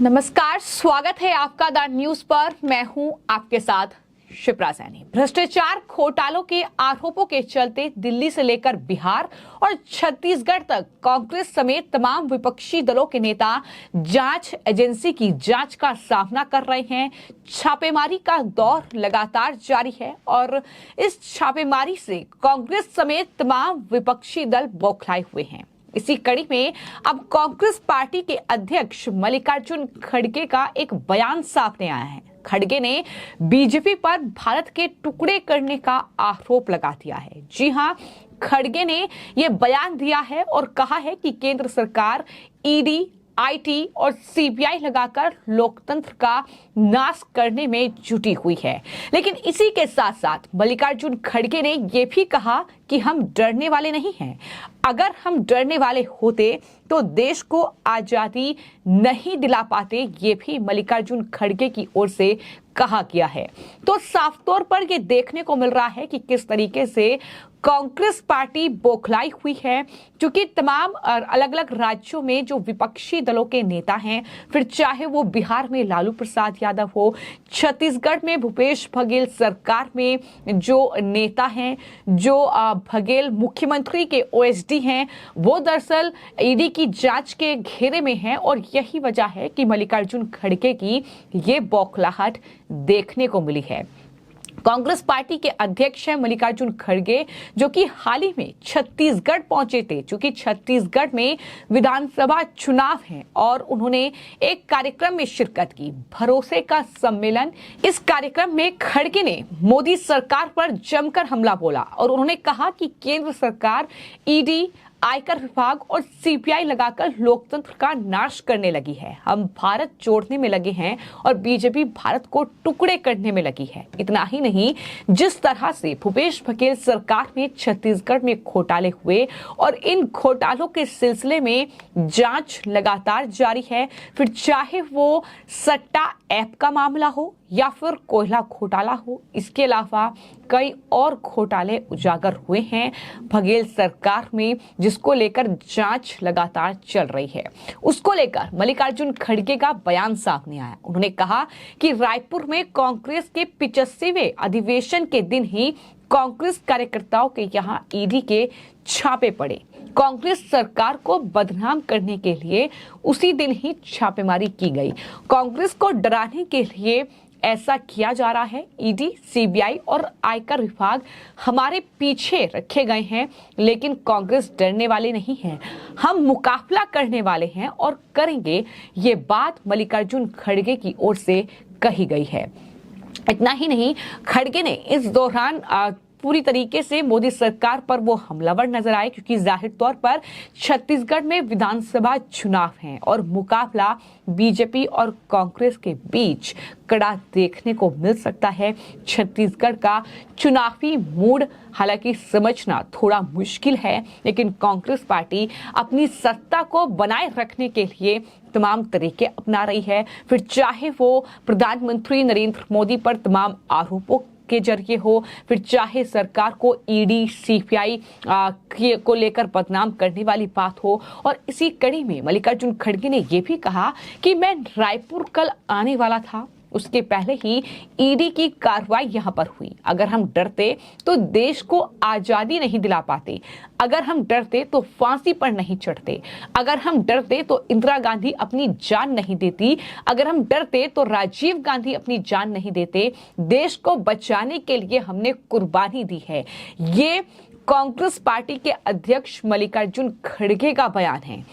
नमस्कार, स्वागत है आपका द न्यूज पर। मैं हूं आपके साथ शिप्रा सैनी। भ्रष्टाचार घोटालों के आरोपों के चलते दिल्ली से लेकर बिहार और छत्तीसगढ़ तक कांग्रेस समेत तमाम विपक्षी दलों के नेता जांच एजेंसी की जांच का सामना कर रहे हैं। छापेमारी का दौर लगातार जारी है और इस छापेमारी से कांग्रेस समेत तमाम विपक्षी दल बौखलाए हुए हैं। इसी कड़ी में अब कांग्रेस पार्टी के अध्यक्ष मल्लिकार्जुन खड़गे का एक बयान सामने आया है। खड़गे ने बीजेपी पर भारत के टुकड़े करने का आरोप लगा दिया है। जी हां, खड़गे ने यह बयान दिया है और कहा है कि केंद्र सरकार ईडी, आईटी और सीबीआई लगाकर लोकतंत्र का नाश करने में जुटी हुई है। लेकिन इसी के साथ साथ मल्लिकार्जुन खड़गे ने यह भी कहा कि हम डरने वाले नहीं हैं। अगर हम डरने वाले होते तो देश को आजादी नहीं दिला पाते, ये भी मल्लिकार्जुन खड़गे की ओर से कहा गया है। तो साफ तौर पर यह देखने को मिल रहा है कि किस तरीके से कांग्रेस पार्टी बौखलाई हुई है, क्योंकि तमाम अलग अलग राज्यों में जो विपक्षी दलों के नेता हैं, फिर चाहे वो बिहार में लालू प्रसाद यादव हो, छत्तीसगढ़ में भूपेश बघेल सरकार में जो नेता हैं, जो बघेल मुख्यमंत्री के ओएसडी हैं, वो दरअसल ईडी की जांच के घेरे में हैं। और यही वजह है कि मल्लिकार्जुन खड़गे की ये बौखलाहट देखने को मिली है। कांग्रेस पार्टी के अध्यक्ष हैं मल्लिकार्जुन खड़गे, जो कि हाल ही में छत्तीसगढ़ पहुंचे थे, क्योंकि छत्तीसगढ़ में विधानसभा चुनाव हैं और उन्होंने एक कार्यक्रम में शिरकत की, भरोसे का सम्मेलन। इस कार्यक्रम में खड़गे ने मोदी सरकार पर जमकर हमला बोला और उन्होंने कहा कि केंद्र सरकार ईडी, आयकर विभाग और सीबीआई लगाकर लोकतंत्र का नाश करने लगी है। हम भारत जोड़ने में लगे हैं और बीजेपी भारत को टुकड़े करने में लगी है। इतना ही नहीं, जिस तरह से भूपेश बघेल सरकार में छत्तीसगढ़ में घोटाले हुए और इन घोटालों के सिलसिले में जांच लगातार जारी है, फिर चाहे वो सट्टा ऐप का मामला हो या फिर कोयला घोटाला हो, इसके अलावा कई और घोटाले उजागर हुए हैं बघेल सरकार में, जिसको लेकर जांच लगातार चल रही है। उसको लेकर मल्लिकार्जुन खड़गे का बयान सामने आया। उन्होंने कहा कि रायपुर में कांग्रेस के 85वें अधिवेशन के दिन ही कांग्रेस कार्यकर्ताओं के यहां ईडी के छापे पड़े। कांग्रेस सरकार को बदनाम करने के लिए उसी दिन ही छापेमारी की गई। कांग्रेस को डराने के लिए ऐसा किया जा रहा है। ईडी, सीबीआई और आयकर विभाग हमारे पीछे रखे गए हैं, लेकिन कांग्रेस डरने वाले नहीं है। हम मुकाबला करने वाले हैं और करेंगे, ये बात मल्लिकार्जुन खड़गे की ओर से कही गई है। इतना ही नहीं, खड़गे ने इस दौरान पूरी तरीके से मोदी सरकार पर वो हमलावर नजर आए, क्योंकि जाहिर तौर पर छत्तीसगढ़ में विधानसभा चुनाव हैं और मुकाबला बीजेपी और कांग्रेस के बीच कड़ा देखने को मिल सकता है। छत्तीसगढ़ का चुनावी मूड हालांकि समझना थोड़ा मुश्किल है, लेकिन कांग्रेस पार्टी अपनी सत्ता को बनाए रखने के लिए तमाम तरीके अपना रही है। फिर चाहे वो प्रधानमंत्री नरेंद्र मोदी पर तमाम आरोपों के जरिए हो, फिर चाहे सरकार को ईडी, सीबीआई को लेकर बदनाम करने वाली बात हो। और इसी कड़ी में मल्लिकार्जुन खड़गे ने यह भी कहा कि मैं रायपुर कल आने वाला था, उसके पहले ही ईडी की कार्रवाई यहां पर हुई। अगर हम डरते तो देश को आजादी नहीं दिला पाते, अगर हम डरते तो फांसी पर नहीं चढ़ते, अगर हम डरते तो इंदिरा गांधी अपनी जान नहीं देती, अगर हम डरते तो राजीव गांधी अपनी जान नहीं देते। देश को बचाने के लिए हमने कुर्बानी दी है। ये कांग्रेस पार्टी के अध्यक्ष मल्लिकार्जुन खड़गे का बयान है,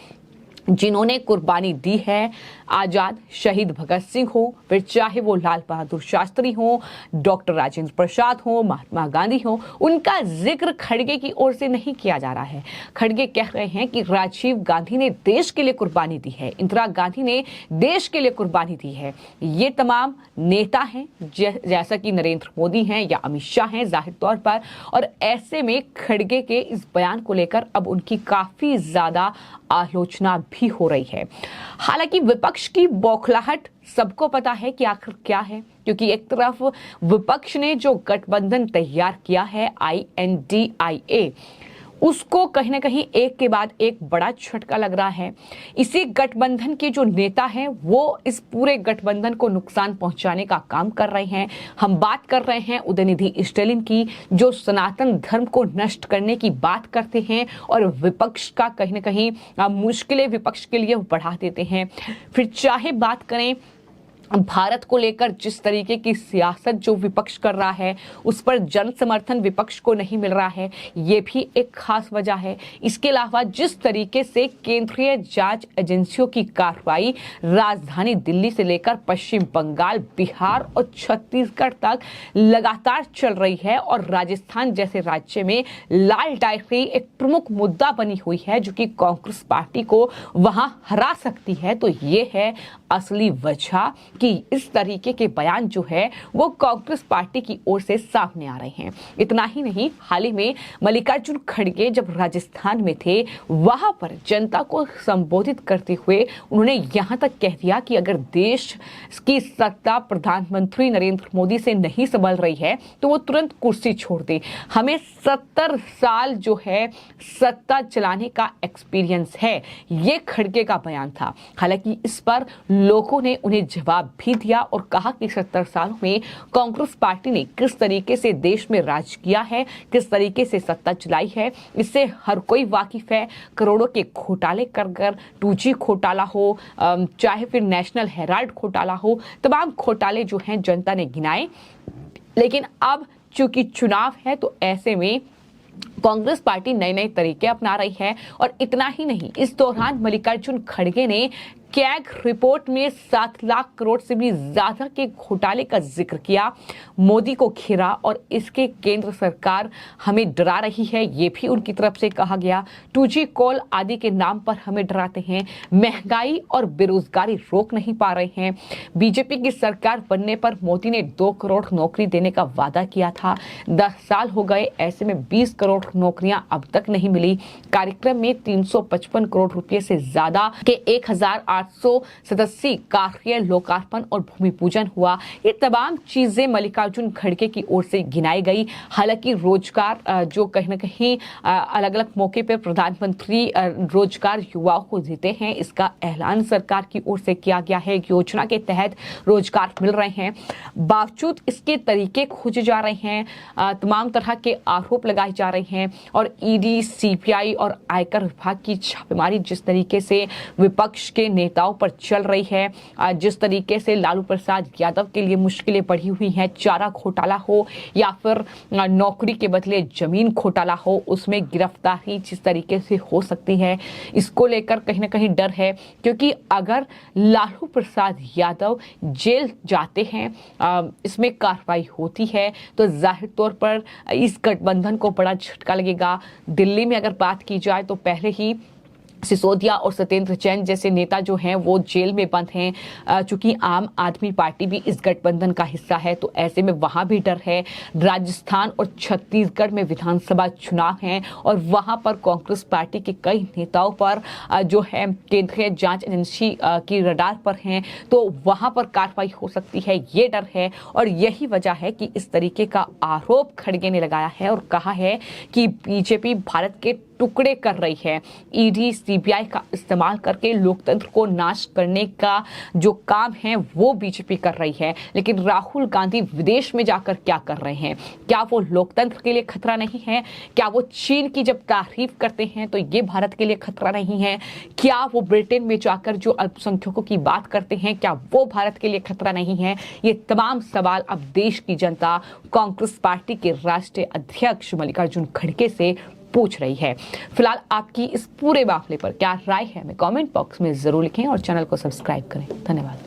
जिन्होंने कुर्बानी दी है। आजाद शहीद भगत सिंह हो, फिर चाहे वो लाल बहादुर शास्त्री हो, डॉक्टर राजेंद्र प्रसाद हो, महात्मा गांधी हो, उनका जिक्र खड़गे की ओर से नहीं किया जा रहा है। खड़गे कह रहे हैं कि राजीव गांधी ने देश के लिए कुर्बानी दी है, इंदिरा गांधी ने देश के लिए कुर्बानी दी है। ये तमाम नेता हैं, जैसा कि नरेंद्र मोदी हैं या अमित शाह हैं जाहिर तौर पर, और ऐसे में खड़गे के इस बयान को लेकर अब उनकी काफी ज्यादा आलोचना भी हो रही है। हालांकि विपक्ष की बौखलाहट सबको पता है कि आखिर क्या है, क्योंकि एक तरफ विपक्ष ने जो गठबंधन तैयार किया है INDIA, उसको कहीं ना कहीं एक के बाद एक बड़ा झटका लग रहा है। इसी गठबंधन के जो नेता हैं वो इस पूरे गठबंधन को नुकसान पहुंचाने का काम कर रहे हैं। हम बात कर रहे हैं उदयनिधि स्टालिन की, जो सनातन धर्म को नष्ट करने की बात करते हैं और विपक्ष का कहीं ना कहीं मुश्किलें विपक्ष के लिए बढ़ा देते हैं। फिर चाहे बात करें भारत को लेकर जिस तरीके की सियासत जो विपक्ष कर रहा है, उस पर जन समर्थन विपक्ष को नहीं मिल रहा है, ये भी एक खास वजह है। इसके अलावा जिस तरीके से केंद्रीय जांच एजेंसियों की कार्रवाई राजधानी दिल्ली से लेकर पश्चिम बंगाल, बिहार और छत्तीसगढ़ तक लगातार चल रही है और राजस्थान जैसे राज्य में लाल डायरी एक प्रमुख मुद्दा बनी हुई है जो कि कांग्रेस पार्टी को वहां हरा सकती है, तो ये है असली वजह कि इस तरीके के बयान जो है वो कांग्रेस पार्टी की ओर से सामने आ रहे हैं। इतना ही नहीं, हाल ही में मल्लिकार्जुन खड़गे जब राजस्थान में थे, वहां पर जनता को संबोधित करते हुए उन्होंने यहां तक कह दिया कि अगर देश की सत्ता प्रधानमंत्री नरेंद्र मोदी से नहीं संभल रही है तो वो तुरंत कुर्सी छोड़ दे। हमें 70 साल जो है सत्ता चलाने का एक्सपीरियंस है, ये खड़गे का बयान था। हालांकि इस पर लोगों ने उन्हें जवाब भी दिया और कहा कि 70 सालों में कांग्रेस पार्टी ने किस तरीके से देश में राज किया है, किस तरीके से सत्ता चलाई है, इससे हर कोई वाकिफ है। करोड़ों के घोटाले कर 2G घोटाला हो, चाहे फिर नेशनल हेराल्ड घोटाला हो, तमाम घोटाले जो हैं जनता ने गिनाए। लेकिन अब चूंकि चुनाव है तो ऐसे में कांग्रेस पार्टी नए नए तरीके अपना रही है। और इतना ही नहीं, इस दौरान मल्लिकार्जुन खड़गे ने कैग रिपोर्ट में 7 लाख करोड़ से भी ज्यादा के घोटाले का जिक्र किया, मोदी को घेरा और इसके केंद्र सरकार हमें डरा रही है, ये भी उनकी तरफ से कहा गया। 2G कॉल आदि के नाम पर हमें डराते हैं, महंगाई और बेरोजगारी रोक नहीं पा रहे हैं। बीजेपी की सरकार बनने पर मोदी ने 2 करोड़ नौकरी देने का वादा किया था, 10 साल हो गए, ऐसे में 20 करोड़ नौकरियां अब तक नहीं मिली। कार्यक्रम में 355 करोड़ रुपए से ज्यादा के 1887 कार्य लोकार्पण और भूमि पूजन हुआ। ये तमाम चीजें मल्लिकार्जुन खड़गे की ओर से गिनाई गई। हालांकि रोजगार जो कहीं ना कहीं अलग अलग मौके पर प्रधानमंत्री रोजगार युवाओं को देते हैं, इसका ऐलान सरकार की ओर से किया गया है। योजना के तहत रोजगार मिल रहे हैं, बावजूद इसके तरीके खोजे जा रहे हैं, तमाम तरह के आरोप लगाए जा रहे हैं और ईडी, सीबीआई और आयकर विभाग की छापेमारी जिस तरीके से विपक्ष के नेताओं पर चल रही है, जिस तरीके से लालू प्रसाद यादव के लिए मुश्किलें बढ़ी हुई हैं, चारा घोटाला हो या फिर नौकरी के बदले जमीन घोटाला हो, उसमें गिरफ्तारी जिस तरीके से हो सकती है, इसको लेकर कहीं ना कहीं डर है। क्योंकि अगर लालू प्रसाद यादव जेल जाते हैं, इसमें कार्रवाई होती है, तो जाहिर तौर पर इस गठबंधन को बड़ा झटका लगेगा। दिल्ली में अगर बात की जाए तो पहले ही सिसोदिया और सत्येंद्र जैन जैसे नेता जो हैं वो जेल में बंद हैं। चूंकि आम आदमी पार्टी भी इस गठबंधन का हिस्सा है, तो ऐसे में वहां भी डर है। राजस्थान और छत्तीसगढ़ में विधानसभा चुनाव हैं और वहां पर कांग्रेस पार्टी के कई नेताओं पर जो है केंद्रीय जांच एजेंसी की रडार पर हैं, तो वहां पर कार्रवाई हो सकती है, ये डर है। और यही वजह है कि इस तरीके का आरोप खड़गे ने लगाया है और कहा है कि बीजेपी भारत के टुकड़े कर रही है, ईडी, सीबीआई का इस्तेमाल करके लोकतंत्र को नाश करने का जो काम है वो बीजेपी कर रही है। लेकिन राहुल गांधी विदेश में जाकर क्या कर रहे हैं? क्या वो लोकतंत्र के लिए खतरा नहीं है? क्या वो चीन की जब तारीफ करते हैं तो ये भारत के लिए खतरा नहीं है? क्या वो ब्रिटेन में जाकर जो अल्पसंख्यकों की बात करते हैं, क्या वो भारत के लिए खतरा नहीं है? ये तमाम सवाल अब देश की जनता कांग्रेस पार्टी के राष्ट्रीय अध्यक्ष मल्लिकार्जुन खड़गे से पूछ रही है। फिलहाल आपकी इस पूरे मामले पर क्या राय है, हमें कमेंट बॉक्स में जरूर लिखें और चैनल को सब्सक्राइब करें। धन्यवाद।